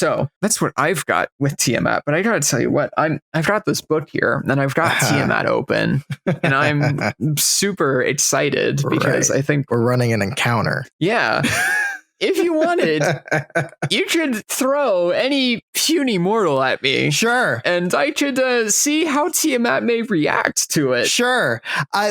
So that's what I've got with Tiamat. But I gotta tell you what, I've got this book here, and I've got Tiamat open, and I'm super excited because I think we're running an encounter. Yeah. If you wanted, you could throw any puny mortal at me. Sure. And I could see how Tiamat may react to it. Sure.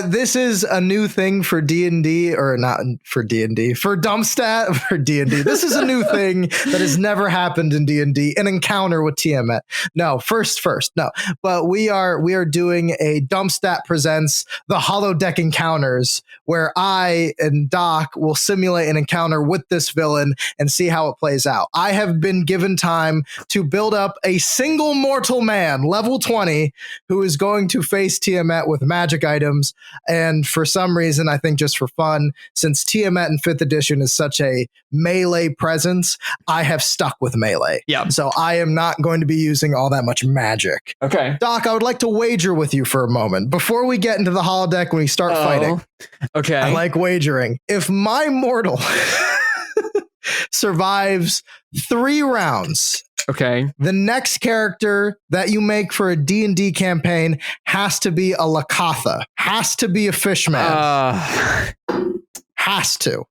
This is a new thing for D&D, or not for D&D, for Dumpstat, for D&D. This is a new thing that has never happened in D&D, an encounter with Tiamat. No, first, no. But we are doing a Dumpstat presents the holodeck encounters, where I and Doc will simulate an encounter with this villain and see how it plays out. I have been given time to build up a single mortal man, level 20, who is going to face Tiamat with magic items. And for some reason, I think just for fun, since Tiamat in 5th edition is such a melee presence, I have stuck with melee. Yeah. So I am not going to be using all that much magic. Okay. Doc, I would like to wager with you for a moment before we get into the holodeck when we start fighting. Okay. I like wagering. If my mortal survives 3 rounds, okay, the next character that you make for a D&D campaign has to be a Lakatha, has to be a fishman, has to.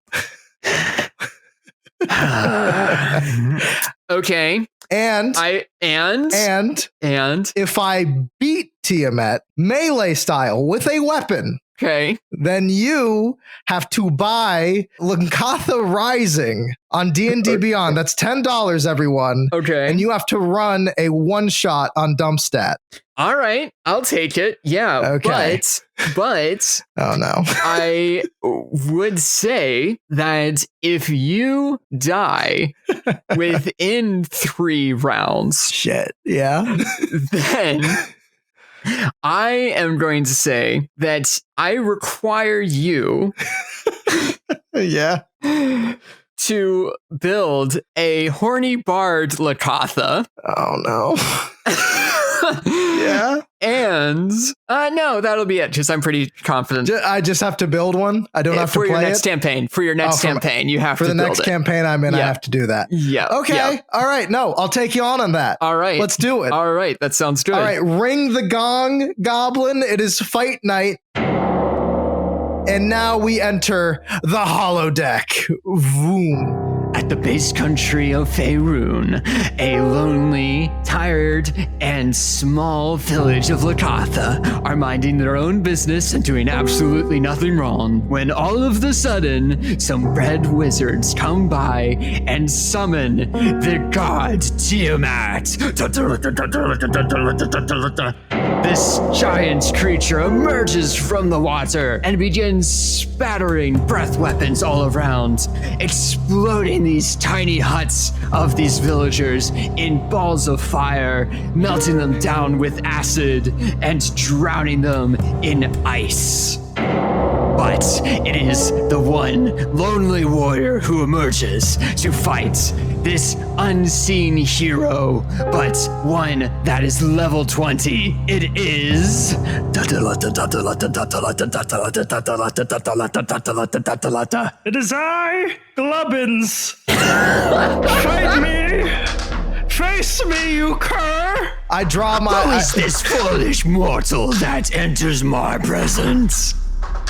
Okay. And if I beat Tiamat melee style with a weapon, okay, then you have to buy Lakatha Rising on D&D Beyond. That's $10, everyone. Okay. And you have to run a one-shot on Dumpstat. All right, I'll take it. Yeah. Okay. But oh no. I would say that if you die within 3 rounds, shit, yeah, then I am going to say that I require you yeah, to build a horny bard Lakatha. Oh no. Yeah. And no, that'll be it, because I'm pretty confident. I just have to build one. I don't have to play it. For your next campaign. For your next campaign, you have to build it. For the next campaign I'm in, I have to do that. Yeah. Okay. Yeah. All right. No, I'll take you on that. All right. Let's do it. All right. That sounds good. All right. Ring the gong, goblin. It is fight night. And now we enter the holodeck. Voom. At the base country of Faerun, a lonely, tired, and small village of Lakatha are minding their own business and doing absolutely nothing wrong, when all of the sudden, some red wizards come by and summon the god Tiamat. This giant creature emerges from the water and begins spattering breath weapons all around, exploding these tiny huts of these villagers in balls of fire, melting them down with acid and drowning them in ice. But it is the one lonely warrior who emerges to fight this unseen hero, but one that is level 20. It is... It is I, Glubbins. Fight me! Face me, you cur! I draw my... Who is this foolish mortal that enters my presence?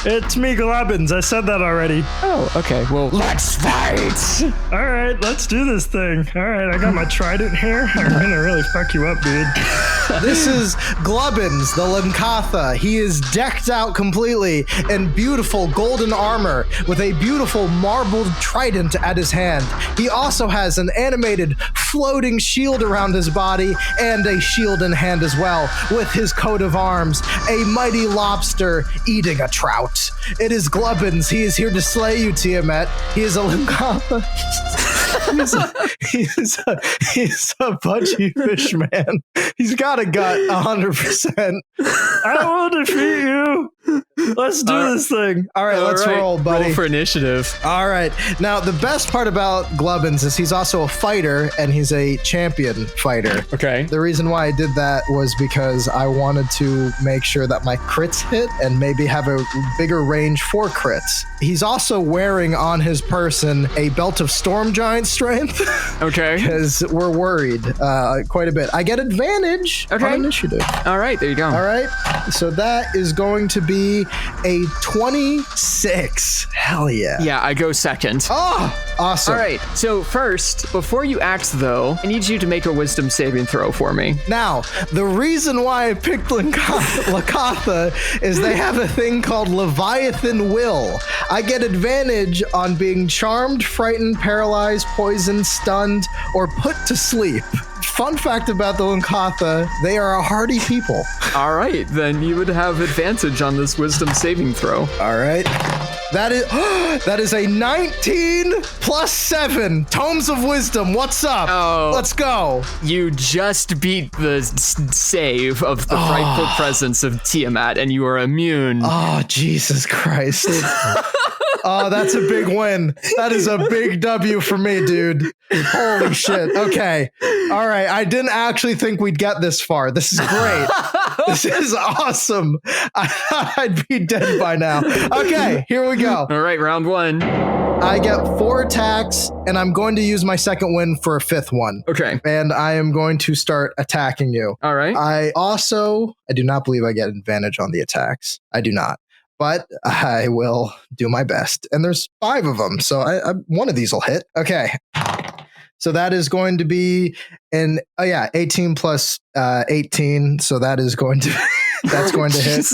It's me, Glubbins. I said that already. Oh, okay. Well, let's fight. All right, let's do this thing. All right, I got my trident here. I'm gonna really fuck you up, dude. This is Glubbins, the Lakatha. He is decked out completely in beautiful golden armor with a beautiful marbled trident at his hand. He also has an animated floating shield around his body and a shield in hand as well, with his coat of arms, a mighty lobster eating a trout. It is Glubbins. He is here to slay you, Tiamat. He is a Lakatha. He's a pudgy fish man. He's got a gut, 100%. I will defeat you. Let's do this thing. All right, let's roll, buddy. Roll for initiative. All right. Now, the best part about Glubbins is he's also a fighter, and he's a champion fighter. Okay. The reason why I did that was because I wanted to make sure that my crits hit and maybe have a bigger range for crits. He's also wearing on his person a belt of storm giants giant strength. Okay. Because we're worried quite a bit. I get advantage on initiative. All right, there you go. All right. So that is going to be a 26. Hell yeah. Yeah, I go second. Oh, awesome. All right, so first, before you act, though, I need you to make a wisdom saving throw for me. Now, the reason why I picked Lakatha is they have a thing called Leviathan Will. I get advantage on being charmed, frightened, paralyzed, poisoned, stunned, or put to sleep. Fun fact about the Lakatha, they are a hardy people. All right, then you would have advantage on this wisdom saving throw. All right. That is a 19 plus 7. Tomes of Wisdom. What's up? Oh. Let's go. You just beat the save of the frightful presence of Tiamat, and you are immune. Oh, Jesus Christ. Oh, that's a big win. That is a big W for me, dude. Holy shit. Okay. All right. I didn't actually think we'd get this far. This is great. This is awesome. I thought I'd be dead by now. Okay, here we go. All right, round 1. I get 4 attacks, and I'm going to use my second win for a 5th one. Okay. And I am going to start attacking you. All right. I do not believe I get advantage on the attacks. I do not. But I will do my best. And there's 5 of them, so one of these will hit. Okay. So that is going to be 18 plus 18. So that is going to that's going to hit.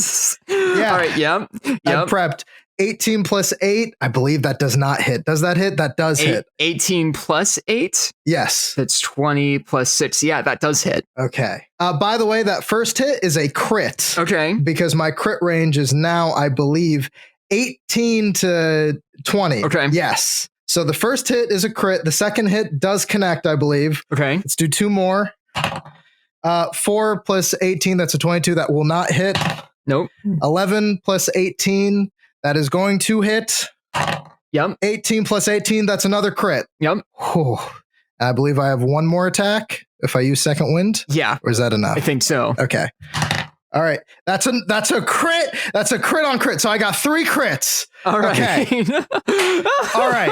Yeah. All right. Yep. I'm prepped. 18 plus 8. I believe that does not hit. Does that hit? That does hit. 18 plus 8? Yes. That's 20 plus 6. Yeah, that does hit. Okay. By the way, that first hit is a crit. Okay. Because my crit range is now, I believe, 18 to 20. Okay. Yes. So the first hit is a crit. The second hit does connect, I believe. Okay. Let's do 2 more. 4 plus 18, that's a 22. That will not hit. Nope. 11 plus 18, that is going to hit. Yep. 18 plus 18, that's another crit. Yep. Whew. I believe I have 1 more attack if I use second wind. Yeah. Or is that enough? I think so. Okay. All right. That's a crit. That's a crit on crit. So I got 3 crits. All right. Okay. All right.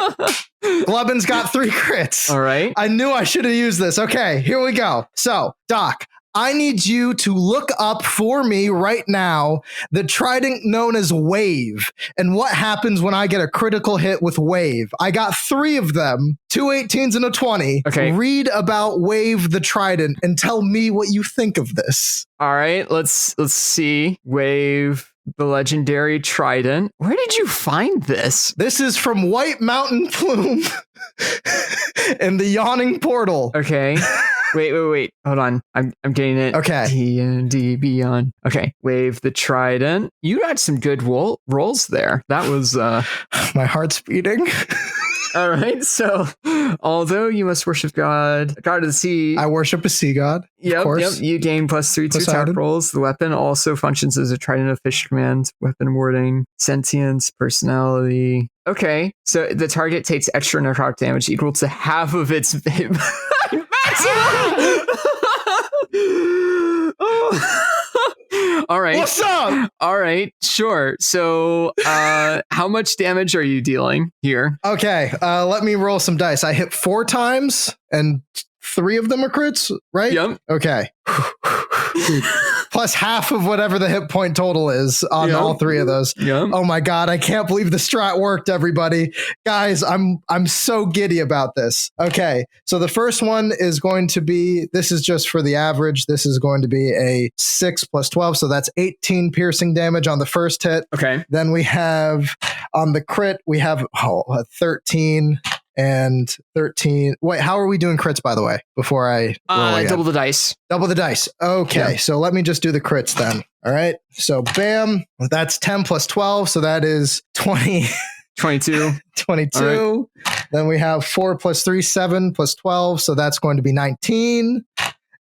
Glubbins got 3 crits. All right. I knew I should have used this. Okay, here we go. So, Doc, I need you to look up for me right now the trident known as Wave and what happens when I get a critical hit with Wave. I got 3 of them, 2 18s and a 20. Okay. Read about Wave the Trident and tell me what you think of this. All right. Let's see. Wave the legendary trident. Where did you find this? This is from White Mountain Plume and the Yawning Portal. Okay. Wait. Hold on. I'm getting it. Okay. D&D Beyond. Okay. Wave the trident. You had some good rolls there. That was my heart's beating. All right. So, although you must worship God of the sea. I worship a sea god. Yep. You gain +3 to attack rolls. The weapon also functions as a trident of fish command, weapon warding, sentience, personality. Okay. So the target takes extra necrotic damage equal to half of its maximum. All right. What's up? All right. Sure. So, how much damage are you dealing here? Okay. Let me roll some dice. I hit 4 times and 3 of them are crits, right? Yep. Okay. Plus half of whatever the hit point total is on all 3 of those. Yep. Oh my God. I can't believe the strat worked, everybody. Guys, I'm so giddy about this. Okay. So the first one is going to be, this is just for the average. This is going to be a 6 plus 12. So that's 18 piercing damage on the first hit. Okay. Then we have on the crit, we have 13 and 13. Wait, how are we doing crits, by the way, before I roll again? Double the dice. Double the dice. Okay, Yeah. So let me just do the crits then. All right, so bam, that's 10 plus 12, so that is 20. 22. 22. Right. Then we have 4 plus 3, 7 plus 12, so that's going to be 19.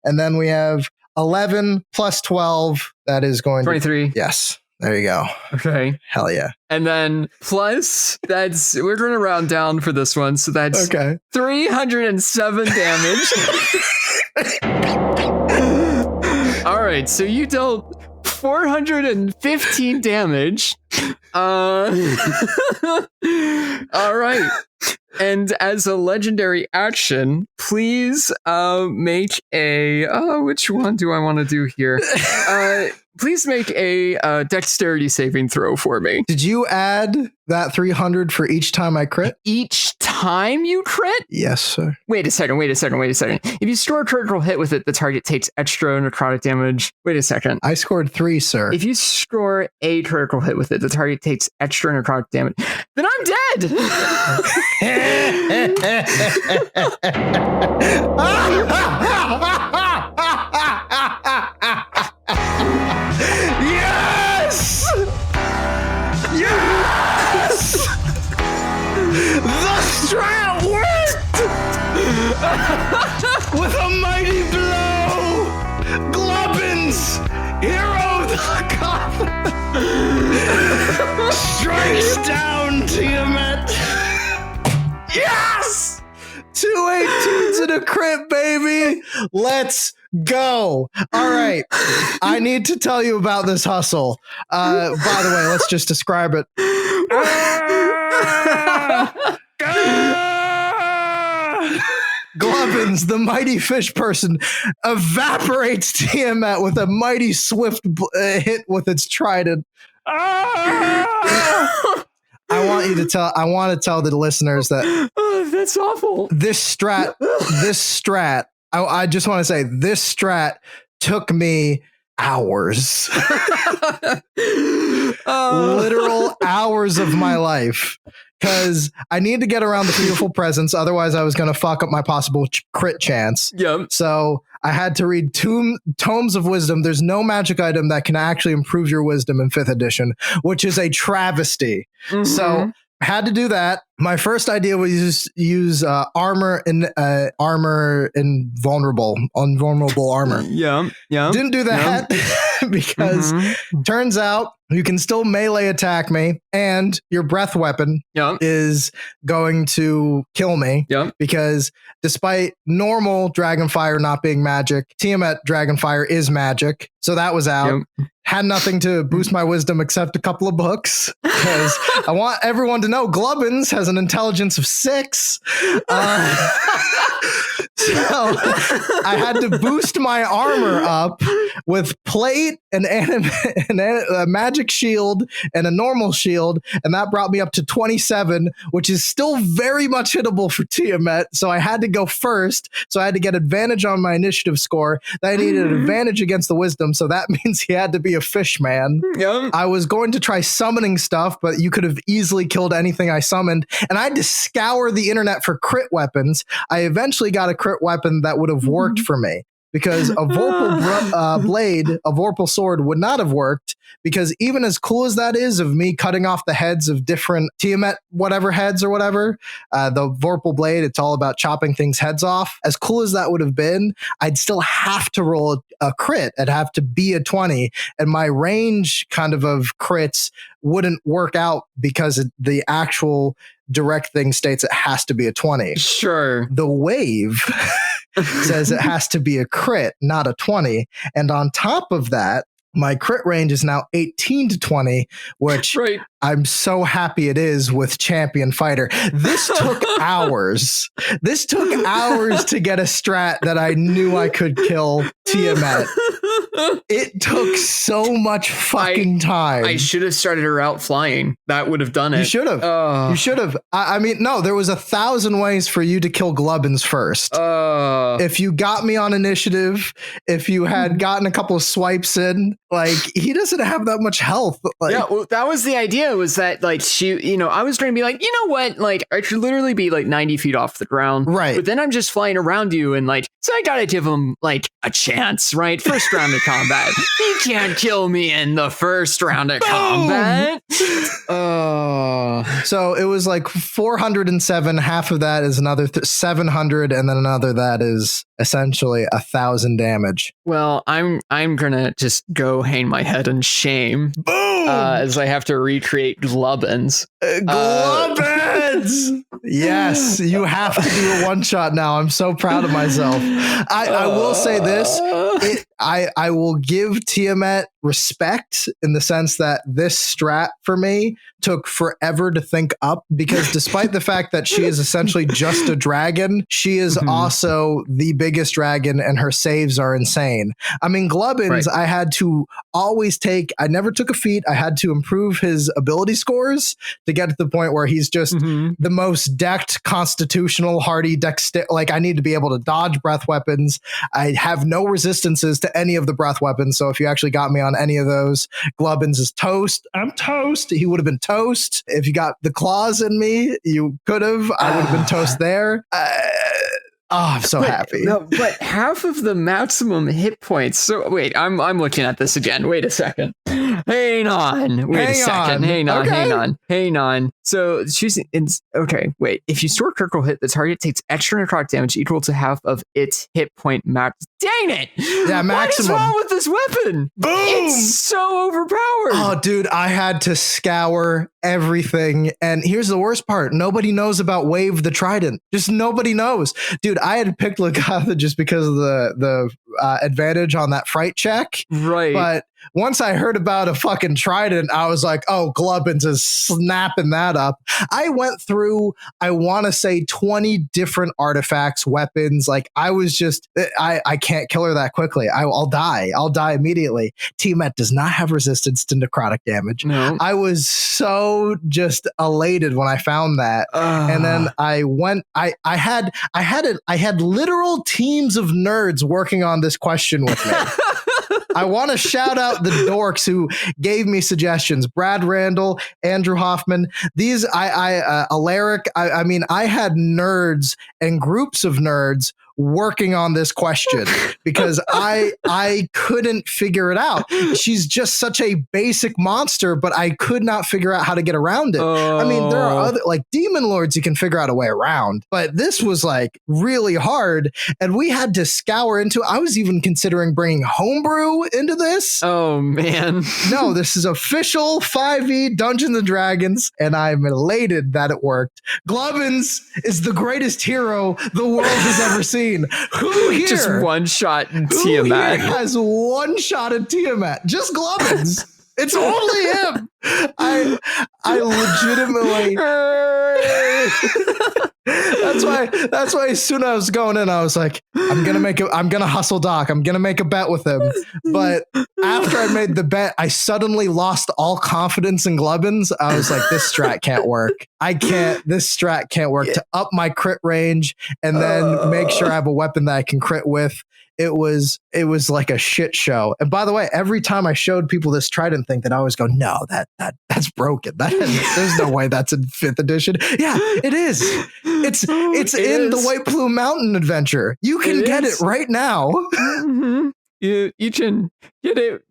And then we have 11 plus 12, that is going 23. to... Yes. There you go. Okay. Hell yeah. And then plus, we're going to round down for this one. So that's 307 damage. All right. So you dealt 415 damage. All right. And as a legendary action, please make a... which one do I want to do here? Please make a dexterity saving throw for me. Did you add that 300 for each time I crit? Each time you crit? Yes, sir. Wait a second. If you store a critical hit with it, the target takes extra necrotic damage. Wait a second. I scored 3, sir. If you score a critical hit with it, the target takes extra necrotic damage. Then I'm dead! Yes! Yes! The Strat worked! With a mighty blow! Glubbins, hero of the Gotham, strikes down Tiamat. Yes! 2 18s and a crit, baby. Let's go. All right. I need to tell you about this hustle. By the way, let's just describe it. Glubbins, the mighty fish person, evaporates Tiamat with a mighty swift hit with its trident. I want to tell the listeners that that's awful. This strat, I just want to say this strat took me hours. Literal hours of my life. Because I need to get around the fearful presence, otherwise I was going to fuck up my possible crit chance. Yep. So I had to read Tomes of Wisdom. There's no magic item that can actually improve your wisdom in 5th edition, which is a travesty. Mm-hmm. So I had to do that. My first idea was use armor in invulnerable armor. Yeah. Didn't do that because turns out you can still melee attack me, and your breath weapon is going to kill me. Because despite normal Dragonfire not being magic, Tiamat Dragonfire is magic. So that was out. Had nothing to boost my wisdom except a couple of books, because I want everyone to know Glubbins has an intelligence of 6. So I had to boost my armor up with plate and a magic shield and a normal shield, and that brought me up to 27, which is still very much hittable for Tiamat. So I had to go first. So I had to get advantage on my initiative score. Then I needed an advantage against the wisdom, so that means he had to be a fish man. I was going to try summoning stuff, but you could have easily killed anything I summoned, and I had to scour the internet for crit weapons. I eventually got a crit weapon that would have worked for me, because a Vorpal blade, a Vorpal sword would not have worked, because even as cool as that is of me cutting off the heads of different Tiamat whatever heads or whatever, the Vorpal blade, it's all about chopping things heads off. As cool as that would have been, I'd still have to roll a crit. I'd have to be a 20, and my range kind of crits wouldn't work out because the actual direct thing states it has to be a 20. Sure. The wave says it has to be a crit, not a 20. And on top of that, my crit range is now 18 to 20, which I'm so happy it is with Champion Fighter. This took hours. This took hours to get a strat that I knew I could kill Tiamat. It took so much fucking time. I should have started her out flying. That would have done it. You should have. You should have. I mean, no, there was 1,000 ways for you to kill Glubbins first. If you got me on initiative, if you had gotten a couple of swipes in, like, he doesn't have that much health. Like, yeah, well, that was the idea, was that, like, I was trying to be like, you know what? Like, I should literally be like 90 feet off the ground. Right. But then I'm just flying around you, and like, so I gotta give him like a chance, right? First round of combat. He can't kill me in the first round of combat. So it was like 407. Half of that is another 700, and then another that is essentially 1,000 damage. Well, I'm gonna just go hang my head in shame. Boom! As I have to recreate Glubbins. Glubbins! Yes, you have to do a one shot now. I'm so proud of myself. I will say this. I will give Tiamat respect in the sense that this strat for me took forever to think up, because despite the fact that she is essentially just a dragon, she is also the biggest dragon and her saves are insane. I mean, Glubbins, I had to always I never took a feat. I had to improve his ability scores to get to the point where he's just the most decked, constitutional, hardy, like I need to be able to dodge breath weapons. I have no resistances to any of the breath weapons. So if you actually got me on any of those, Glubbins is toast. I'm toast. He would have been toast. If you got the claws in me, you could have. I would have been toast there. I'm so happy. No, but half of the maximum hit points. So wait, I'm looking at this again. Wait a second. Hang on. Wait a second. Hang on. So choosing. Okay, wait. If you store critical hit, the target takes extra necrotic damage equal to half of its hit point max. Dang it! Yeah, maximum. What is wrong with this weapon? Boom! It's so overpowered. Oh, dude, I had to scour everything. And here's the worst part. Nobody knows about Wave the Trident. Just nobody knows. Dude, I had picked Lagatha just because of the advantage on that fright check. Right. But once I heard about a fucking trident, I was like, oh, Glubbins is snapping that up. I went through, I want to say 20 different artifacts, weapons. Like I was just, I can't kill her that quickly. I'll die. I'll die immediately. TIAMAT does not have resistance to necrotic damage. No. I was so just elated when I found that. And then I went, I had literal teams of nerds working on this question with me. I want to shout out the dorks who gave me suggestions. Brad Randall, Andrew Hoffman. These, Alaric. I mean, I had nerds and groups of nerds working on this question because I couldn't figure it out. She's just such a basic monster, but I could not figure out how to get around it. I mean, there are other like demon lords you can figure out a way around, but this was like really hard, and we had to scour into. I was even considering bringing homebrew into this. Oh man, no, this is official 5e Dungeons and Dragons, and I'm elated that it worked. Glubbins is the greatest hero the world has ever seen. Who here just one shot in who TIAMAT here has one shot at TIAMAT? Just Glubbins. It's only him. I legitimately. That's why as soon as I was going in, I was like, I'm gonna hustle Doc. I'm gonna make a bet with him. But after I made the bet, I suddenly lost all confidence in Glubbins. I was like, this strat can't work. This strat can't work to up my crit range and then make sure I have a weapon that I can crit with. It was like a shit show. And by the way, every time I showed people this trident thing, that I always go, no, that's broken. There's no way that's in 5th edition. Yeah, it is. It's in the White Plume Mountain adventure. You can get it right now. Mm-hmm. You can get it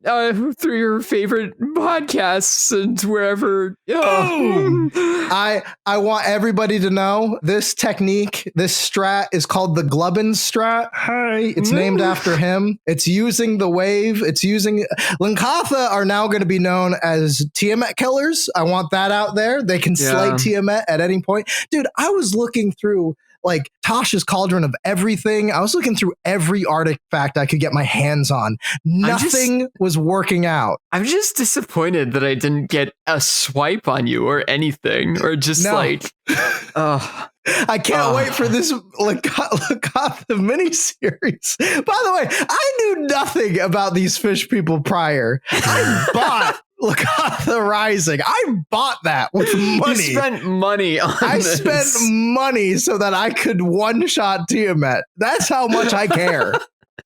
through your favorite podcasts and wherever. I want everybody to know this technique, this strat is called the Glubbins strat. Hi, it's named after him. It's using the wave. It's using Linkatha are now going to be known as TIAMAT killers. I want that out there. They can slay TIAMAT at any point. Dude, I was looking through like Tasha's Cauldron of everything. I was looking through every artifact I could get my hands on. Nothing was working out. I'm just disappointed that I didn't get a swipe on you or anything, or just like, I can't wait for this Lagatha miniseries. By the way, I knew nothing about these fish people prior. I bought Lagatha Rising. I bought that with money. You spent money on this. Spent money so that I could one-shot TIAMAT. That's how much I care.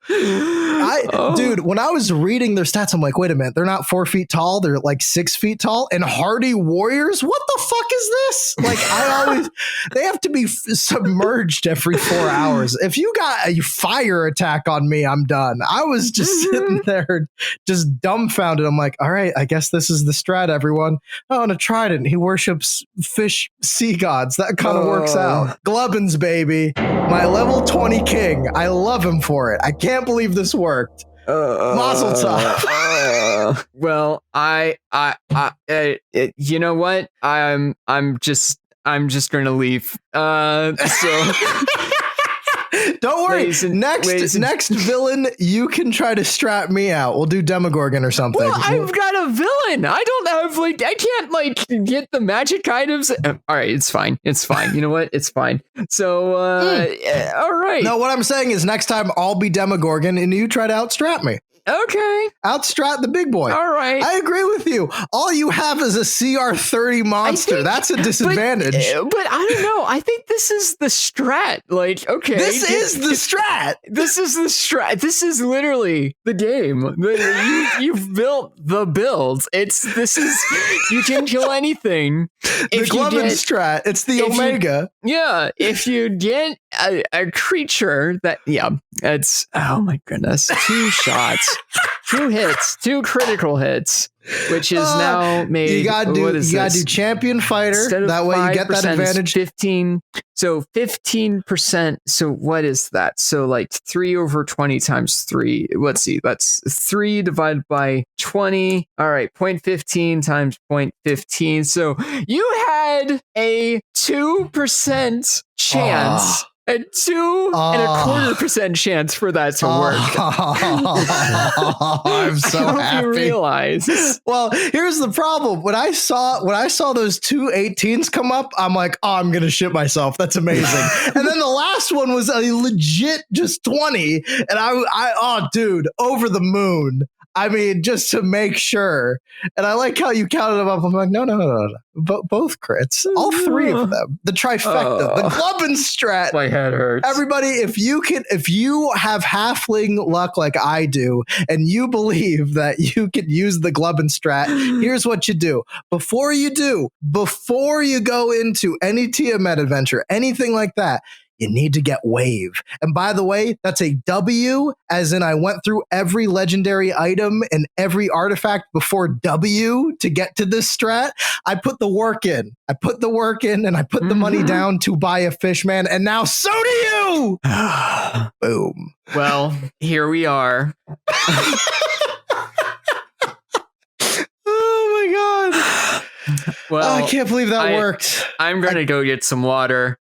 Dude, when I was reading their stats, I'm like, wait a minute, they're not 4 feet tall, they're like 6 feet tall, and hardy warriors? What the fuck is this? Like, they have to be submerged every 4 hours. If you got a fire attack on me, I'm done. I was just sitting there, just dumbfounded. I'm like, all right, I guess this is the strat, everyone. Oh, and a trident. He worships fish sea gods. That kind of works out. Glubbins, baby. My level 20 king. I love him for it. I can't believe this worked. Mazel tov. Well, you know what? I'm just going to leave. So Don't worry. Next villain, you can try to strat me out. We'll do Demogorgon or something. Well, I've got a villain. I don't have I can't get the magic items. All right, it's fine. You know what? It's fine. So, all right. No, what I'm saying is next time I'll be Demogorgon and you try to outstrat me. Okay. Outstrat the big boy. All right. I agree with you. All you have is a CR30 monster. That's a disadvantage. But I don't know. I think this is the strat. Like, okay. This is the strat. This is the strat. This is literally the game. You've built the build. You can kill anything. The Glubbins strat. It's the Omega. If you get a creature that, it's, oh my goodness, 2 shots. 2 hits, 2 critical hits, which is now made. You gotta do champion fighter. That way you get that advantage. 15. So 15%. So what is that? So like 3 over 20 times 3. Let's see. That's 3 divided by 20. All right. 0.15 times 0.15. So you had a 2% chance. A 2.25% chance for that to work. I'm so happy. You realize. Well, here's the problem. When I saw those 2 18s come up, I'm like, oh, I'm gonna shit myself. That's amazing. And then the last one was a legit just 20, and I dude, over the moon. I mean, just to make sure. And I like how you counted them up. I'm like, no. Both crits. All 3 of them. The trifecta. The Glubbins strat. My head hurts. Everybody, if you have halfling luck like I do, and you believe that you can use the Glubbins strat, here's what you do. Before you go into any Tiamat adventure, anything like that, you need to get wave. And by the way, that's a W, as in I went through every legendary item and every artifact before W to get to this strat. I put the work in. And I put the money down to buy a fishman, and now so do you! Boom. Well, here we are. Oh my god. Well, I can't believe that worked. I'm gonna go get some water.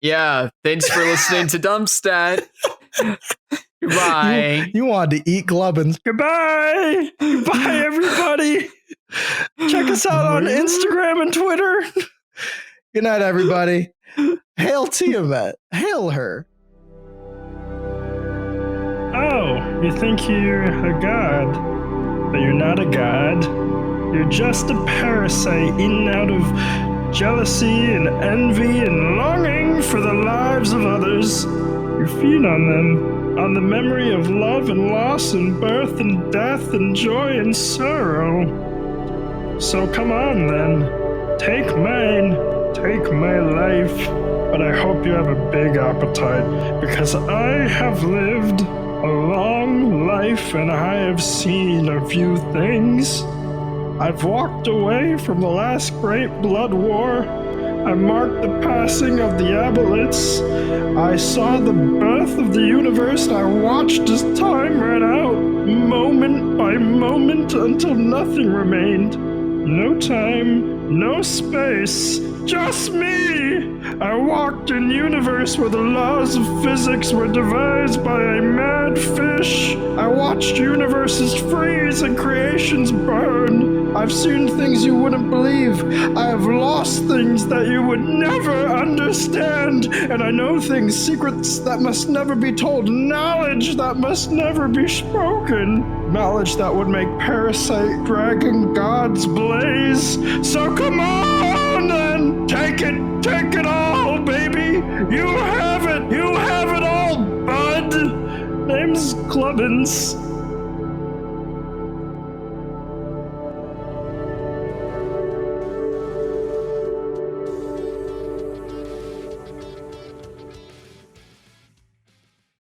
Yeah, thanks for listening to Dumpstat. Goodbye. You wanted to eat Glubbins. Goodbye. Goodbye, everybody. Check us out on Instagram and Twitter. Good night, everybody. Hail Tiamat. Hail her. Oh, you think you're a god, but you're not a god. You're just a parasite eaten out of jealousy and envy and longing for the lives of others. You feed on them, on the memory of love and loss and birth and death and joy and sorrow. So come on then, take mine, take my life, but I hope you have a big appetite, because I have lived a long life and I have seen a few things. I've walked away from the last great blood war. I marked the passing of the aboleths. I saw the birth of the universe, and I watched as time ran out, moment by moment, until nothing remained. No time, no space, just me! I walked in a universe where the laws of physics were devised by a mad fish. I watched universes freeze and creations burn. I've seen things you wouldn't believe. I have lost things that you would never understand. And I know things, secrets that must never be told, knowledge that must never be spoken. Knowledge that would make parasite dragon gods blaze. So come on then, take it all, baby. You have it all, bud. Name's Glubbins.